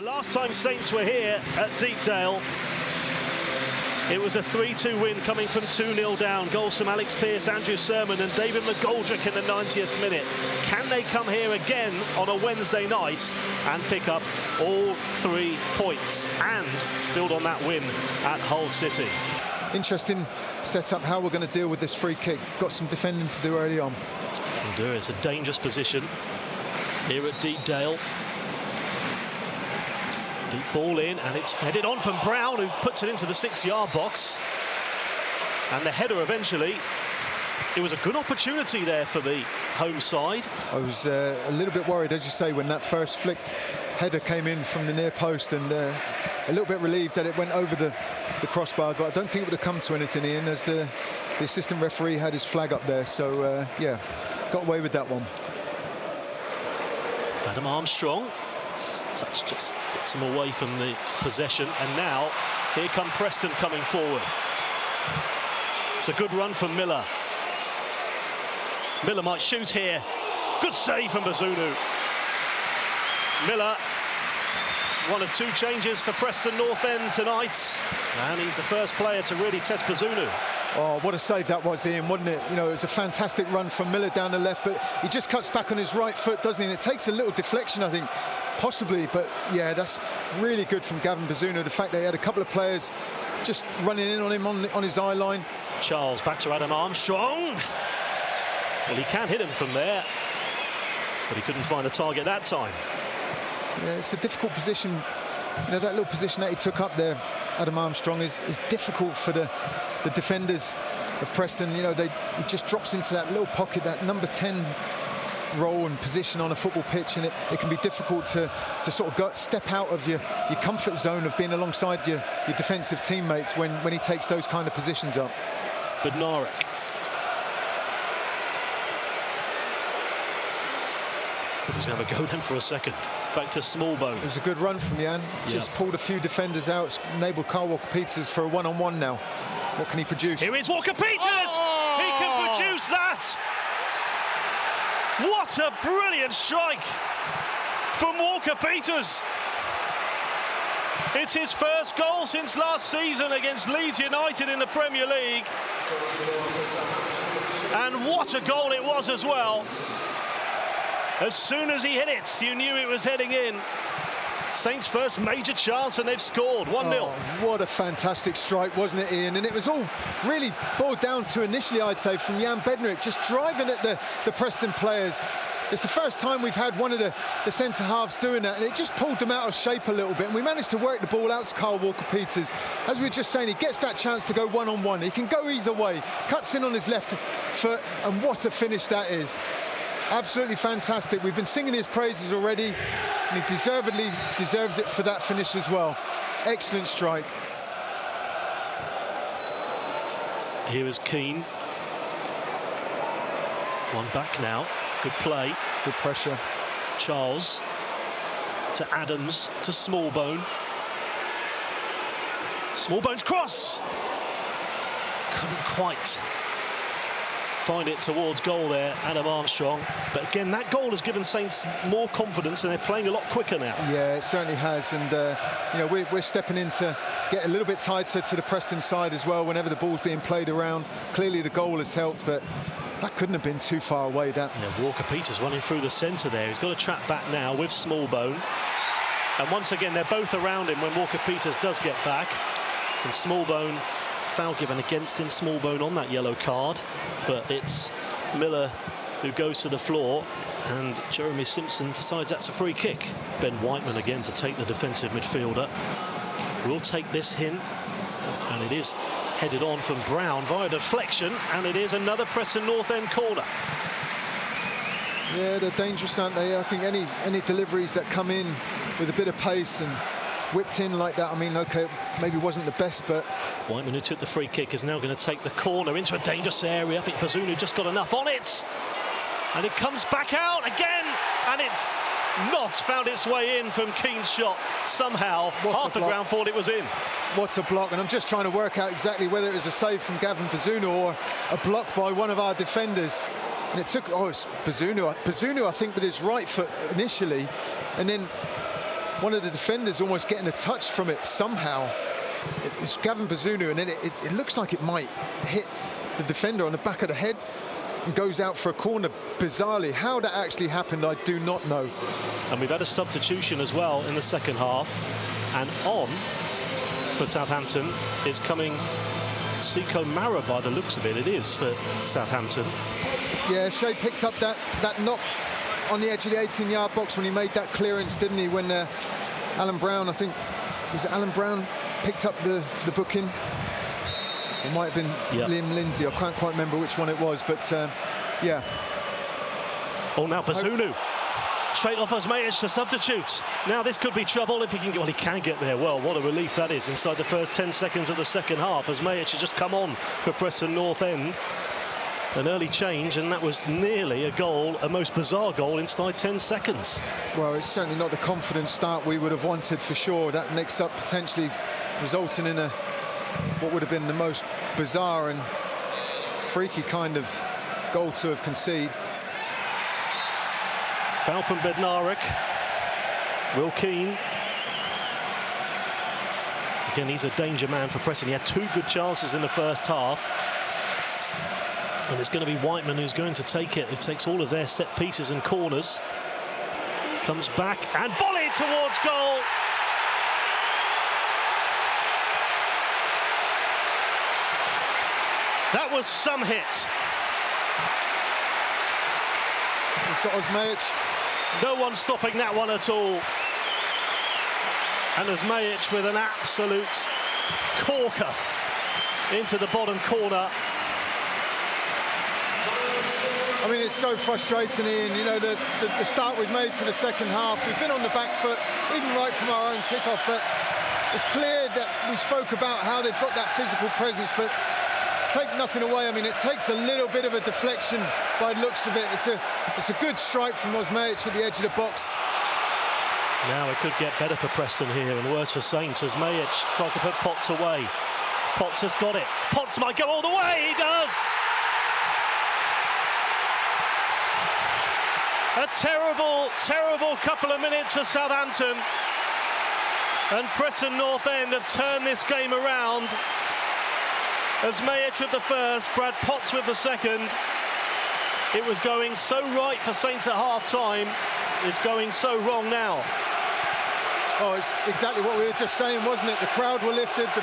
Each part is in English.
The last time Saints were here at Deepdale, it was a 3-2 win coming from 2-0 down. Goals from Alex Pearce, Andrew Sermon and David McGoldrick in the 90th minute. Can they come here again on a Wednesday night and pick up all 3 points and build on that win at Hull City? Interesting setup, how we're going to deal with this free kick. Got some defending to do early on. It's a dangerous position here at Deepdale. Deep ball in, and it's headed on from Brown, who puts it into the 6-yard box. And the header eventually, it was a good opportunity there for the home side. I was a little bit worried, as you say, when that first flicked header came in from the near post, and a little bit relieved that it went over the crossbar. But I don't think it would have come to anything, Ian, as the assistant referee had his flag up there. So, yeah, got away with that one. Adam Armstrong. Touch just gets him away from the possession, and now here come Preston coming forward. It's a good run from Miller. Miller might shoot here. Good save from Bazunu. Miller, 1 of 2 changes for Preston North End tonight, and he's the first player to really test Bazunu. Oh, what a save that was, Ian, wasn't it? You know, it was a fantastic run from Miller down the left, but he just cuts back on his right foot, doesn't he? And it takes a little deflection, I think, possibly, but yeah, that's really good from Gavin Bazunu. The fact that he had a couple of players just running in on him on his eye line. Charles back to Adam Armstrong. Well, he can hit him from there, but he couldn't find a target that time. Yeah, it's a difficult position. You know, that little position that he took up there, Adam Armstrong, is difficult for the defenders of Preston. You know, he just drops into that little pocket, that number 10 role and position on a football pitch, and it can be difficult to sort of step out of your comfort zone of being alongside your defensive teammates when he takes those kind of positions up. Bednarek. He's going to have a go then for a second. Back to Smallbone. It was a good run from Jan. Just pulled a few defenders out, enabled Kyle Walker-Peters for a one-on-one now. What can he produce? Here is Walker-Peters! Oh! He can produce that! What a brilliant strike from Walker-Peters! It's his first goal since last season against Leeds United in the Premier League. And what a goal it was as well. As soon as he hit it, you knew it was heading in. Saints' first major chance, and they've scored 1-0. Oh, what a fantastic strike, wasn't it, Ian? And it was all really boiled down to, initially, I'd say, from Jan Bednarek, just driving at the Preston players. It's the first time we've had one of the centre-halves doing that, and it just pulled them out of shape a little bit. And we managed to work the ball out to Kyle Walker-Peters. As we were just saying, he gets that chance to go one-on-one. He can go either way, cuts in on his left foot, and what a finish that is. Absolutely fantastic. We've been singing his praises already, and he deservedly deserves it for that finish as well. Excellent strike. Here is Keane. One back now. Good play. Good pressure. Charles to Adams to Smallbone. Smallbone's cross. Couldn't quite find it towards goal there, Adam Armstrong. But again, that goal has given Saints more confidence, and they're playing a lot quicker now. Yeah, it certainly has. And you know, we're stepping in to get a little bit tighter to the Preston side as well whenever the ball's being played around. Clearly the goal has helped, but that couldn't have been too far away. That. Yeah, Walker-Peters running through the centre there. He's got to track back now with Smallbone. And once again, they're both around him when Walker-Peters does get back. And Smallbone, foul given against him, Smallbone on that yellow card, but it's Miller who goes to the floor, and Jeremy Simpson decides that's a free kick. Ben Whiteman again to take the defensive midfielder. Will take this hint, and it is headed on from Brown via deflection, and it is another Preston North End corner. Yeah, they're dangerous, aren't they? I think any deliveries that come in with a bit of pace and whipped in like that, I mean, okay, maybe wasn't the best, but Whiteman, who took the free kick, is now going to take the corner into a dangerous area. I think Bazunu just got enough on it, and it comes back out again, and it's not found its way in from Keane's shot. Somehow half the ground thought it was in. What a block. And I'm just trying to work out exactly whether it was a save from Gavin Bazunu or a block by one of our defenders. And it took, it's Bazunu. Bazunu, I think, with his right foot initially, and then one of the defenders almost getting a touch from it somehow. It's Gavin Bazunu, and then it looks like it might hit the defender on the back of the head and goes out for a corner. Bizarrely, how that actually happened, I do not know. And we've had a substitution as well in the second half, and on for Southampton is coming Siko Mara, by the looks of it. It is for Southampton. Yeah, Shea picked up that knock on the edge of the 18-yard box when he made that clearance, didn't he? When Alan Brown, I think, was it Alan Brown, picked up the booking. It might have been Liam Lindsay. I can't quite remember which one it was, but yeah. Oh, now Bazunu. Straight off Osmaic to substitute. Now this could be trouble if he can get... Well, he can get there. Well, what a relief that is inside the first 10 seconds of the second half. Osmaic has just come on for Preston North End. An early change, and that was nearly a goal, a most bizarre goal inside 10 seconds. Well, it's certainly not the confident start we would have wanted for sure. That mix-up potentially resulting in what would have been the most bizarre and freaky kind of goal to have conceded. Foul from Bednarek. Will Keane. Again, he's a danger man for Preston. He had 2 good chances in the first half. And it's going to be Whiteman who's going to take it. Who takes all of their set pieces and corners. Comes back and volley towards goal. That was some hit. It's Osmaic. No one stopping that one at all. And Osmaic with an absolute corker into the bottom corner. I mean, it's so frustrating, Ian. You know, the start we've made to the second half, we've been on the back foot, even right from our own kickoff, but it's clear that we spoke about how they've got that physical presence, but take nothing away. I mean, it takes a little bit of a deflection by the looks of it. It's a good strike from Osmaic at the edge of the box. Now it could get better for Preston here and worse for Saints as Osmaic tries to put Potts away. Potts has got it. Potts might go all the way. He does. A terrible, terrible couple of minutes for Southampton. And Preston North End have turned this game around. Osmaic with the first, Brad Potts with the second. It was going so right for Saints at half-time. It's going so wrong now. Oh, it's exactly what we were just saying, wasn't it? The crowd were lifted, the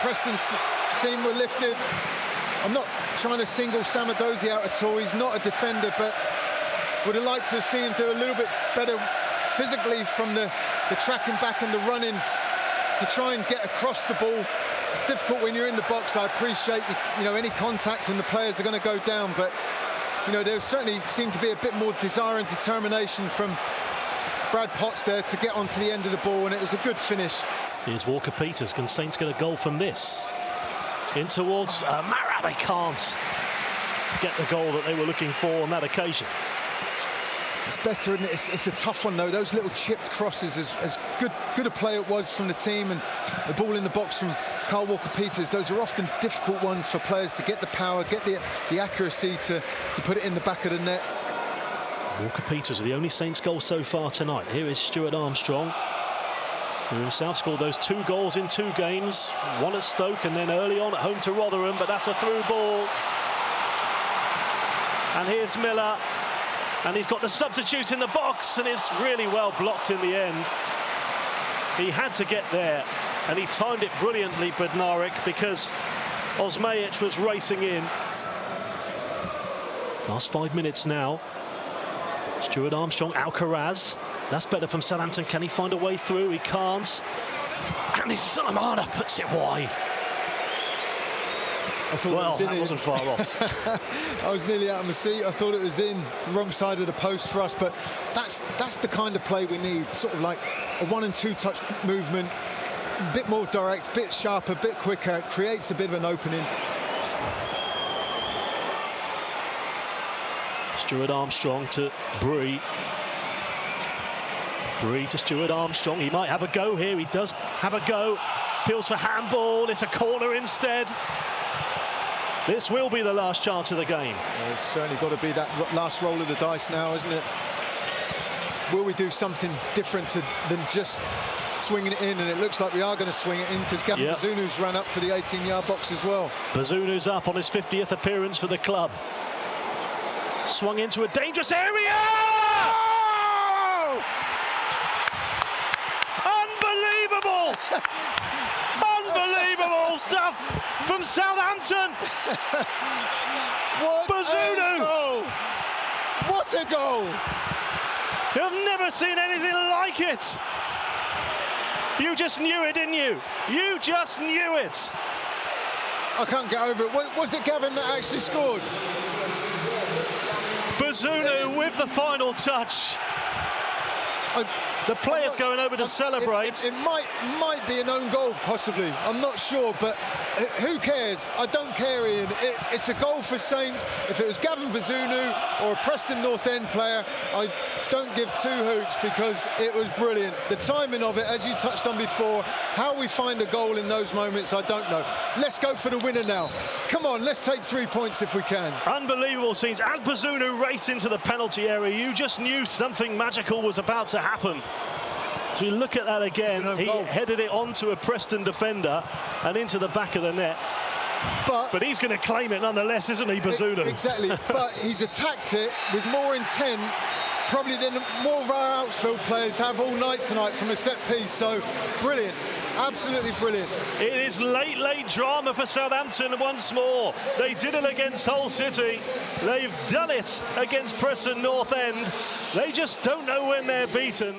Preston team were lifted. I'm not trying to single Samadozi out at all. He's not a defender, but would have liked to have seen him do a little bit better physically from the tracking back and the running to try and get across the ball. It's difficult when you're in the box. I appreciate you know, any contact and the players are going to go down, but you know, there certainly seemed to be a bit more desire and determination from Brad Potts there to get onto the end of the ball, and it was a good finish. Here's Walker Peters. Can Saints get a goal from this? In towards Mara. They can't get the goal that they were looking for on that occasion. It's better, isn't it? It's a tough one, though. Those little chipped crosses, as good a play it was from the team, and the ball in the box from Carl Walker-Peters, those are often difficult ones for players to get the power, get the accuracy to put it in the back of the net. Walker-Peters are the only Saints goal so far tonight. Here is Stuart Armstrong, who himself scored those 2 goals in 2 games, one at Stoke and then early on at home to Rotherham, but that's a through ball. And here's Miller. And he's got the substitute in the box, and it's really well blocked in the end. He had to get there, and he timed it brilliantly, Bednarek, because Osmaic was racing in. Last 5 minutes now. Stuart Armstrong, Alcaraz. That's better from Southampton. Can he find a way through? He can't. And this Sulemana puts it wide. I thought well, it was in that wasn't far off. I was nearly out of my seat. I thought it was in the wrong side of the post for us, but that's the kind of play we need. Sort of like a 1 and 2 touch movement, a bit more direct, a bit sharper, a bit quicker, creates a bit of an opening. Stuart Armstrong to Bree. Bree to Stuart Armstrong. He might have a go here. He does have a go. Appeals for handball. It's a corner instead. This will be the last chance of the game. Well, it's certainly got to be that last roll of the dice now, isn't it? will we do something different than just swinging it in? And it looks like we are going to swing it in, because Gavin Bazunu's ran up to the 18-yard box as well. Bazunu's up on his 50th appearance for the club. Swung into a dangerous area! Oh! Unbelievable! Unbelievable stuff from Southampton! What Bazunu! A goal! What a goal! You've never seen anything like it! You just knew it, didn't you? You just knew it! I can't get over it. Was it Gavin that actually scored? Bazunu with the final touch. The player's going over to celebrate. It might be an own goal, possibly. I'm not sure, but who cares? I don't care, Ian. It's a goal for Saints. If it was Gavin Bazunu or a Preston North End player, I don't give two hoots, because it was brilliant. The timing of it, as you touched on before, how we find a goal in those moments, I don't know. Let's go for the winner now. Come on, let's take 3 points if we can. Unbelievable scenes. As Bazunu raced into the penalty area, you just knew something magical was about to happen. So you look at that again, he headed it onto a Preston defender and into the back of the net. But he's going to claim it nonetheless, isn't he, Bazunu? Exactly, but he's attacked it with more intent probably than more of our outfield players have all night tonight from a set piece. So brilliant, absolutely brilliant. It is late drama for Southampton once more. They did it against Hull City. They've done it against Preston North End. They just don't know when they're beaten.